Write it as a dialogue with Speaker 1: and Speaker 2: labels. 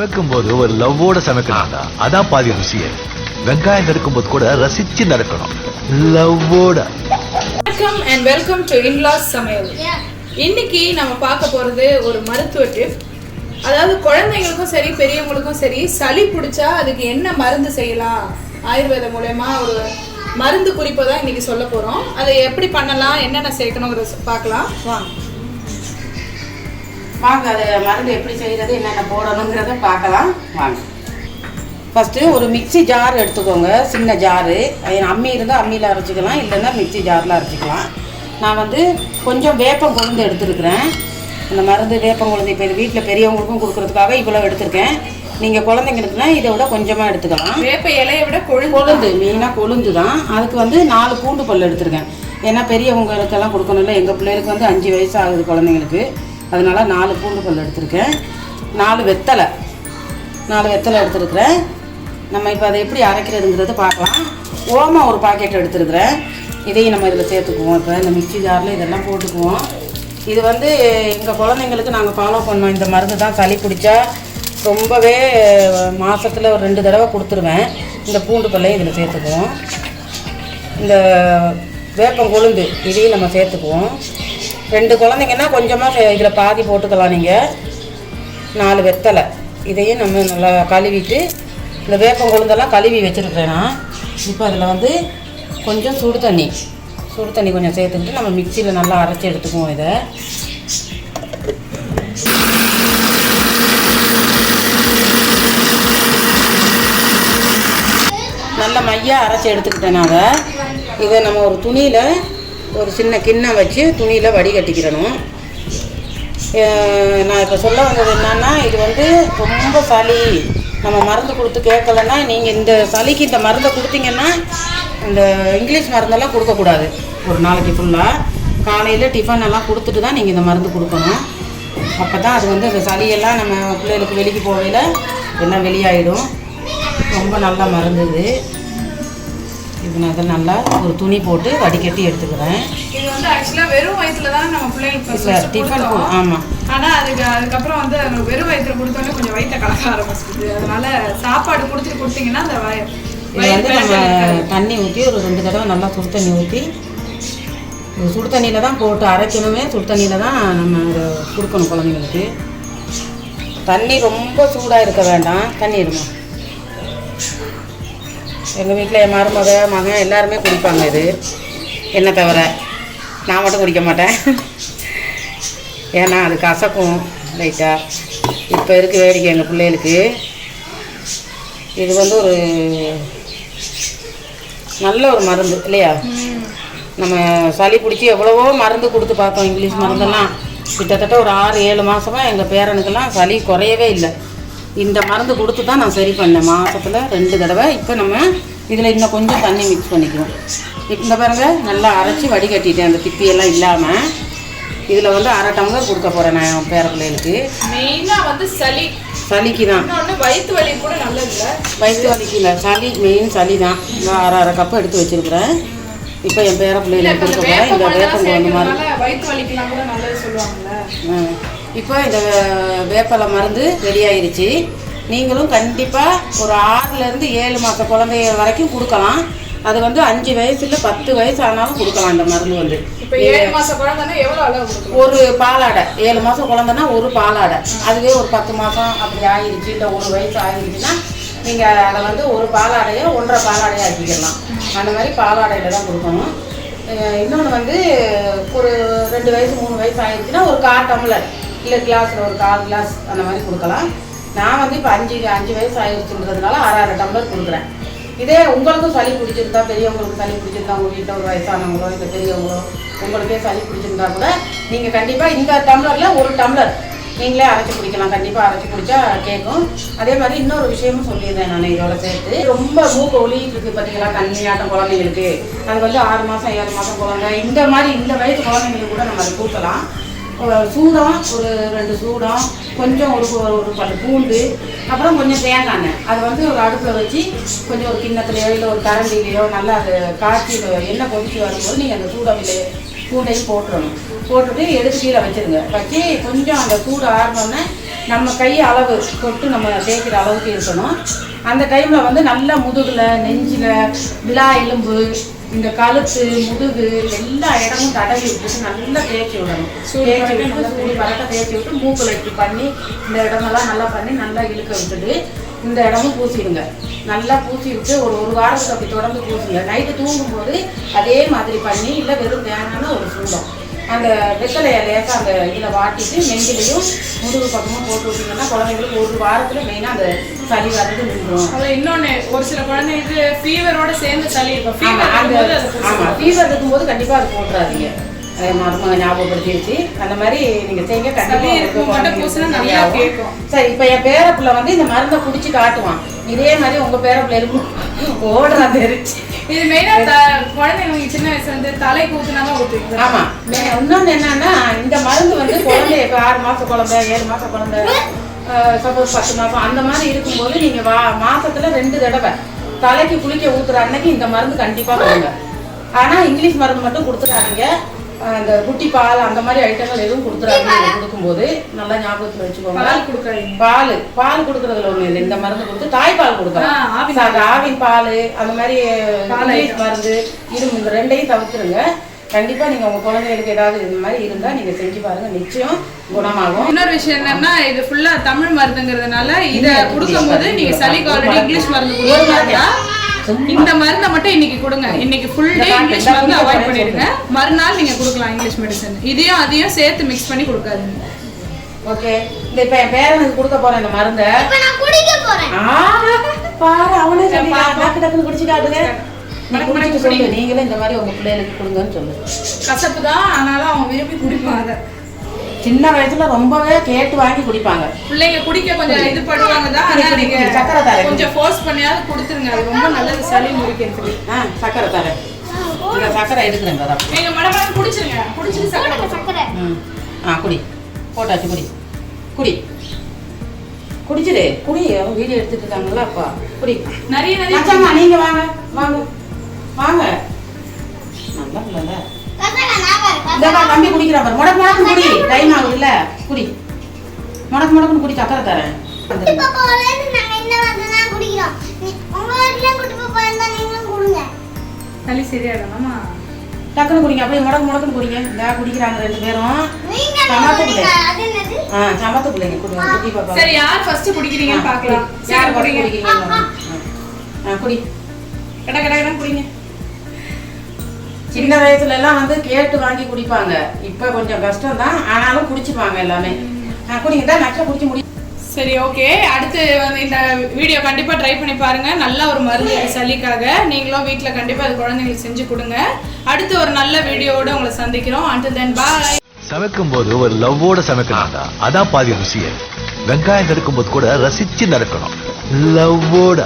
Speaker 1: சமைக்கும் போது ஒரு லவ்வோட சமைக்கணும்டா, அதான் பாதி ருசியே. வெங்காயம் நறுக்கும் போது கூட ரசிச்சு நடக்கணும், லவ்வோட.
Speaker 2: வணக்கம் அண்ட் வெல்கம் டு இன்லாஸ் சமையல். இன்னைக்கு நம்ம பார்க்க போறது ஒரு மருத்துவ டிப். அதாவது குழந்தைங்களுக்கும் சரி பெரியவங்களுக்கும் சரி சளி பிடிச்சா அதுக்கு என்ன மருந்து செய்யலாம், ஆயுர்வேத மூலமா ஒரு மருந்து குறிப்பை தான் இன்னைக்கு சொல்ல போறோம். அதை எப்படி பண்ணலாம், என்னென்ன சேர்க்கணுங்கிறத பார்க்கலாம்
Speaker 3: வாங்க. அதை மருந்து எப்படி செய்கிறது, என்னென்ன போடணுங்கிறத பார்க்கலாம் வாங்க. ஃபஸ்ட்டு ஒரு மிக்சி ஜார் எடுத்துக்கோங்க, சின்ன ஜாரு. அம்மி இருந்தால் அம்மியில் அரைச்சிக்கலாம், இல்லைன்னா மிக்சி ஜாரில் அரைச்சிக்கலாம். நான் வந்து கொஞ்சம் வேப்பம் கொழுந்து எடுத்துருக்குறேன். இந்த மருந்து வேப்பம் கொழுந்து இப்போ வீட்டில் பெரியவங்களுக்கும் கொடுக்குறதுக்காக இவ்வளோ எடுத்திருக்கேன். நீங்கள் குழந்தைங்களுக்குனா இதை விட கொஞ்சமாக எடுத்துக்கலாம்.
Speaker 2: வேப்ப இலையை விட
Speaker 3: கொழுந்து மெயினாக கொழுந்து தான். அதுக்கு வந்து 4 பூண்டு பல் எடுத்துருக்கேன். ஏன்னா பெரியவங்களுக்கெல்லாம் கொடுக்கணும்ல. எங்கள் பிள்ளைகளுக்கு வந்து 5 வயசு ஆகுது குழந்தைங்களுக்கு, அதனால் 4 பூண்டு பல் எடுத்துருக்கேன். 4 வெத்தலை எடுத்துருக்குறேன். நம்ம இப்போ அதை எப்படி அரைக்கிறதுங்கிறது பார்க்கலாம். ஓமம் ஒரு பாக்கெட் எடுத்துருக்குறேன், இதையும் நம்ம இதில் சேர்த்துக்குவோம். இப்போ இந்த மிக்சி ஜாரில் இதெல்லாம் போட்டுக்குவோம். இது வந்து எங்கள் குழந்தைங்களுக்கு நாங்கள் ஃபாலோ பண்ணோம். இந்த மருந்து தான் சளி பிடிச்சா ரொம்பவே மாதத்தில் ஒரு 2 தடவை கொடுத்துருவேன். இந்த பூண்டு பல்லையும் இதில் சேர்த்துக்குவோம். இந்த வேப்பம் கொழுந்து இதையும் நம்ம சேர்த்துக்குவோம். 2 குழந்தைங்கன்னா கொஞ்சமாக இதில் பாதி போட்டுக்கலாம். நீங்கள் 4 வெத்தலை இதையும் நம்ம நல்லா கழுவிட்டு, இந்த வேப்பம் கொழுந்தெல்லாம் கழுவி வச்சுருக்கிறேன் நான். இப்போ அதில் வந்து கொஞ்சம் சுடு தண்ணி கொஞ்சம் சேர்த்துக்கிட்டு நம்ம மிக்சியில் நல்லா அரைச்சி எடுத்துக்குவோம். இதை நல்ல மையாக அரைச்சி எடுத்துக்கிட்டேனால இதை நம்ம ஒரு துணியில், ஒரு சின்ன கிண்ணம் வச்சு துணியில் வடிகட்டிக்கிறணும். நான் இப்போ சொல்ல வந்தது என்னன்னா, இது வந்து ரொம்ப சளி நம்ம மருந்து கொடுத்து கேட்கலன்னா, நீங்கள் இந்த சளிக்கு இந்த மருந்தை கொடுத்தீங்கன்னா இந்த இங்கிலீஷ் மருந்தெல்லாம் கொடுக்கக்கூடாது. ஒரு நாளைக்கு ஃபுல்லாக காலையில் டிஃபன் எல்லாம் கொடுத்துட்டு தான் நீங்கள் இந்த மருந்து கொடுக்கணும். அப்போ தான் அது வந்து அந்த சளியெல்லாம் நம்ம பிள்ளைகளுக்கு வெளிக்கு போகையில் எல்லாம் வெளியாகிடும். ரொம்ப நல்லா மருந்து இது. இது நான் அதை நல்லா ஒரு துணி போட்டு வடிகட்டி எடுத்துக்கிறேன்.
Speaker 2: இது வந்து ஆக்சுவலாக வெறும் வயிற்றுல தான் நம்ம பிள்ளைங்களுக்கு
Speaker 3: டிஃபன். ஆமாம்,
Speaker 2: ஆனால் அதுக்கப்புறம் வந்து வெறும் வயிற்றுல கொடுத்தோன்னே கொஞ்சம் வயிற்றை கலக்க ஆரம்பிச்சிது. அதனால சாப்பாடு கொடுத்தீங்கன்னா அந்த
Speaker 3: இதை வந்து நம்ம தண்ணி ஊற்றி ஒரு 2 தடவை நல்லா சுடு தண்ணி ஊற்றி, சுடு தண்ணியில் தான் போட்டு அரைக்கணுமே. சுடு தண்ணியில் தான் நம்ம இதை கொடுக்கணும் குழந்தைங்களுக்கு. தண்ணி ரொம்ப சூடாக இருக்க வேண்டாம். தண்ணி இருமா. எங்கள் வீட்டில் என் மகன் எல்லாருமே குடிப்பாங்க இது, என்னை தவிர. நான் மட்டும் குடிக்க மாட்டேன், ஏன்னா அது கசக்கும் லைட்டாக. இப்போ இருக்க வேடிக்கை எங்கள் பிள்ளைகளுக்கு. இது வந்து ஒரு நல்ல ஒரு மருந்து இல்லையா? நம்ம சளி பிடிச்சி எவ்வளவோ மருந்து கொடுத்து பார்த்தோம், இங்கிலீஷ் மருந்தெல்லாம். கிட்டத்தட்ட ஒரு 6-7 மாதமாக எங்கள் பேரனுக்கெல்லாம் சளி குறையவே இல்லை. இந்த மருந்து கொடுத்து தான் நான் சரி பண்ணேன், மாதத்தில் 2 தடவை. இப்போ நம்ம இதில் இன்னும் கொஞ்சம் தண்ணி மிக்ஸ் பண்ணிக்குவோம். இந்த பாருங்க, நல்லா அரைச்சி வடிகட்டிட்டேன், அந்த திப்பியெல்லாம் இல்லாமல். இதில் வந்து 1/2 டம்ளர் கொடுக்க போகிறேன் நான் பேர பிள்ளைகளுக்கு.
Speaker 2: மெயினாக வந்து
Speaker 3: சளிக்கு தான்.
Speaker 2: வயிற்று வலி கூட நல்லது இல்லை,
Speaker 3: வயிற்று வலிக்கு இல்லை, சளி மெயின் சளி தான். இந்த 1/2 கப்பு எடுத்து வச்சுருக்கிறேன். இப்போ என் பேர பிள்ளைகளுக்கு கொடுக்க போகிறேன். இந்த வேப்பம் கொழுந்து மருந்து
Speaker 2: வயிற்று வலிக்கலாம் கூட நல்லது சொல்லுவாங்கல்ல.
Speaker 3: இப்போ இந்த வேப்பலை மருந்து ரெடி ஆயிடுச்சு. நீங்களும் கண்டிப்பாக ஒரு 6லேருந்து 7 மாத குழந்தைய வரைக்கும் கொடுக்கலாம். அது வந்து 5 வயசுல 10 வயசு ஆனாலும் கொடுக்கலாம். இந்த மருந்து வந்து
Speaker 2: இப்போ 7 மாத குழந்தைன்னா எவ்வளோ அளவு கொடுக்கலாம்?
Speaker 3: ஒரு பாலாடை. 7 மாதம் குழந்தைன்னா ஒரு பாலாடை. அதுவே ஒரு 10 மாதம் அப்படி ஆகிடுச்சு, இல்லை 1 வயசு ஆகிடுச்சுன்னா நீங்கள் அதை வந்து ஒரு பாலாடையை 1.5 பாலாடையை ஆக்கிக்கலாம். அந்த மாதிரி பாலாடையில் தான் கொடுக்கணும். இன்னொன்று வந்து ஒரு 2 வயசு 3 வயசு ஆகிடுச்சுன்னா ஒரு 1/4 டம்ளர், இல்லை கிளாஸில் ஒரு 1/4 கிளாஸ் அந்த மாதிரி கொடுக்கலாம். நான் வந்து இப்போ 5 வயசு ஆகிடுச்சுன்றதுனால 1/2 டம்ளர் கொடுக்குறேன். இதே உங்களுக்கும் சளி பிடிச்சிருந்தா, பெரியவங்களுக்கு சளி பிடிச்சிருந்தா, உங்கள் வீட்டில் ஒரு வயசானவங்களோ இல்லை பெரியவங்களோ உங்களுக்கே சளி பிடிச்சிருந்தா கூட நீங்கள் கண்டிப்பாக இந்த டம்ளரில் 1 டம்ளர் நீங்களே அரைச்சி குடிக்கலாம். கண்டிப்பாக அரைச்சி குடித்தா கேட்கும். அதே மாதிரி இன்னொரு விஷயமும் சொல்லியிருந்தேன் நான் இதோட சேர்த்து. ரொம்ப மூக்க ஒலிட்டு இருக்குது பார்த்தீங்களா, தண்ணியாட்டம் குழந்தைங்களுக்கு. அது வந்து 6 மாதம் 7 மாதம் குழந்தை, இந்த மாதிரி இந்த வயசு குழந்தைங்களுக்கு கூட நம்ம அதை கூட்டலாம். சூடம் ஒரு 2 சூடம், கொஞ்சம் ஒரு பல் பூண்டு, அப்புறம் கொஞ்சம் தேங்காய் எண்ணெய். அதை வந்து ஒரு அடுப்பில் வச்சு கொஞ்சம் ஒரு கிண்ணத்துலையோ இல்லை ஒரு கரண்டிலையோ நல்லா அது காய்ச்சி எண்ணெய் கொதிச்சு வரும்போது நீங்கள் அந்த சூடவில்லையே பூண்டையும் போட்டுடணும். போட்டுட்டு எடுத்து கீழே வச்சுருங்க. வச்சு கொஞ்சம் அந்த சூடு ஆறினோடனே நம்ம கை அளவு தொட்டு நம்ம தேய்க்கிற அளவுக்கு இருக்கணும். அந்த டைமில் வந்து நல்லா முதுகில், நெஞ்சில், விழா எலும்பு, இந்த கழுத்து, முதுகு எல்லா இடமும் தடவி விட்டுட்டு நல்லா தேய்ச்சி விடணும். தேய்ச்சி விட்டு நல்லா சூடு பறக்க தேய்ச்சி விட்டு மூக்கில் இப்படி பண்ணி இந்த இடமெல்லாம் நல்லா பண்ணி நல்லா இழுக்க விட்டுட்டு இந்த இடமும் பூசிடுங்க. நல்லா பூசி விட்டு ஒரு வாரத்துக்கு அப்படி தொடர்ந்து பூசுங்க. நைட்டு தூங்கும்போது அதே மாதிரி பண்ணி, இல்லை வெறும் தேங்கான ஒரு சூடம் அந்த வெத்தலையை லேசாக அந்த இதில் வாட்டிட்டு நெஞ்சிலையும் முதுகு பக்கமும் போட்டு விட்டிங்கன்னா குழந்தைங்களுக்கு ஒரு வாரத்தில் மெயினாக அந்த சளி வர்றது நின்றுடும்.
Speaker 2: அதில் இன்னொன்று, ஒரு சில குழந்தைங்களுக்கு ஃபீவரோட சேர்ந்து சளி இருக்கும்.
Speaker 3: ஆமாம், ஃபீவர் இருக்கும்போது கண்டிப்பாக அது போட்டுறாதீங்க. மருமக ஞாபகப்படுத்திடுச்சு. அந்த மாதிரி நீங்கள் செய்யுங்க. கண்டிப்பாக
Speaker 2: கேட்கும்.
Speaker 3: சரி, இப்போ என் பேரப்பிள்ளை வந்து இந்த மருந்தை குடிச்சு காட்டுவான். இதே மாதிரி உங்கள் பேரப்பிள்ளை இருக்கும் ஓடுறான் தெரிச்சு.
Speaker 2: இது மெயினா குழந்தைங்க சின்ன வயசுல இருந்து தலைக்கு ஊத்துனாதான் ஊத்துவீங்க.
Speaker 3: ஆமா, இன்னொன்னு என்னன்னா, இந்த மருந்து வந்து குழந்தை இப்போ 6 மாச குழந்தை, 7 மாச குழந்தை, சப்போஸ் 10 மாசம் அந்த மாதிரி இருக்கும்போது நீங்க மாசத்துல 2 தடவை தலைக்கு குளிக்க ஊத்துற அன்னைக்கு இந்த மருந்து கண்டிப்பா கொடுங்க. ஆனா இங்கிலீஷ் மருந்து மட்டும் கொடுத்துடாதீங்க. அந்த குட்டி பால் அந்த மாதிரி ஐட்டங்கள் எதுவும் கொடுத்துறாங்க. கொடுக்கும்போது நல்லா ஞாபகத்தில் வச்சுக்கோங்க. பால் கொடுக்கறதுல ஒண்ணு இல்லை. இந்த மருந்து கொடுத்து தாய்ப்பால் கொடுக்கலாம். ஆவின் பால் அந்த மாதிரி இங்கிலீஷ் மருந்து இது இந்த 2ஐயும் தவிர்த்துருங்க. கண்டிப்பா நீங்க உங்க குழந்தைகளுக்கு ஏதாவது இந்த மாதிரி இருந்தா நீங்க செஞ்சு பாருங்க, நிச்சயம் குணமாகும்.
Speaker 2: இன்னொரு விஷயம் என்னன்னா, இது ஃபுல்லா தமிழ் மருந்துங்கிறதுனால இத கொடுக்கும் போது நீங்க சளிக்கு ஆல்ரெடி இங்கிலீஷ் மருந்து கொடுத்தா இந்த மருந்தை மட்டும் இன்னைக்கு கொடுங்க. இன்னைக்கு ஃபுல் டே இங்கிலீஷ் மருந்து அவாய்ட் பண்ணிடுங்க. மறுநாள் நீங்க கொடுக்கலாம் இங்கிலீஷ் மெடிசன். இதையும் அதையும் சேர்த்து மிக்ஸ் பண்ணி கொடுக்காதீங்க.
Speaker 3: ஓகே, இந்த இப்ப என் பேரனுக்கு கொடுக்க போறேன் இந்த மருந்தை.
Speaker 4: நான் குடிக்க போறேன்.
Speaker 3: பாரு, அவனே டக்கு குடிச்சு காட்டுங்க. சொல்லு, நீங்களும் இந்த மாதிரி உங்க பிள்ளைகளுக்கு கொடுங்கன்னு சொல்லு.
Speaker 2: கசப்பு தான், ஆனாலும் அவங்க விரும்பி குடிப்பாங்க.
Speaker 3: சின்ன வயசுல ரொம்பவே கேட்டு வாங்கி குடிப்பாங்க.
Speaker 2: பிள்ளைங்க குடிக்க கொஞ்சம் இது பண்ணுவாங்க தான். ஆனா நீங்க
Speaker 3: சக்கரை தரேன்,
Speaker 2: கொஞ்சம் ஃபோர்ஸ் பண்ணியாவது கொடுத்துருங்க. அது ரொம்ப நல்லது சளி முறிக்கிறதுக்கு.
Speaker 3: சக்கரை தரேன். இந்த சக்கரை எடுக்கிறேன்.
Speaker 2: நீங்க மடமடம் குடிச்சிருங்க. குடிச்சிட்டு சக்கரை
Speaker 3: குடி. போட்டாச்சு, குடி குடி குடிச்சிடு. குடி. வீடியோ எடுத்துட்டு இருக்காங்கல்ல அப்பா. குடி.
Speaker 2: நிறைய
Speaker 3: நீங்க வாங்க வாங்க வாங்க. நல்லா இல்ல தம்பி குடிக்கிறான் பாரு. முடக்கு குடி. டைம் ஆகுது இல்ல, குடி. முடக்குன்னு குடி. சக்கரை தரேன்.
Speaker 2: சளி சரியாயிடுமா?
Speaker 3: டக்குன்னு குடிங்க. அப்படியே முடக்குன்னு குடிங்க. இந்த குடிக்கிறாங்க 2 பேரும். சமத்து பிள்ளைங்க குடிங்க.
Speaker 2: சரி, யார் ஃபர்ஸ்ட் குடிக்கிறீங்கன்னு பார்க்கலாம்.
Speaker 3: யார் குடிக்கிறீங்க? குடி.
Speaker 2: கடகடகடன் குடிங்க.
Speaker 3: சின்ன வயசுல எல்லாம் வந்து கேட்டு வாங்கி குடிப்பாங்க. இப்ப கொஞ்சம் கஷ்டம் தான், ஆனாலும் குடிச்சுப்பாங்க எல்லாமே. குடிங்க. நச்ச குடிச்சு முடி.
Speaker 2: சரி, ஓகே. அடுத்து வந்து இந்த வீடியோ கண்டிப்பா ட்ரை பண்ணி பாருங்க. நல்ல ஒரு மருந்து சளிக்காக. நீங்களும் வீட்டில் கண்டிப்பா அது குழந்தைங்களுக்கு செஞ்சு கொடுங்க. அடுத்து ஒரு நல்ல வீடியோவோட உங்களை சந்திக்கிறோம். until then bye.
Speaker 1: சமைக்கும் போது ஒரு லவ்வோட சமைக்கணும்டா, அதான் பாதி ருசியே. வெங்காயம் நறுக்கும் போது கூட ரசிச்சு நறுக்கணும், லவ்வோட.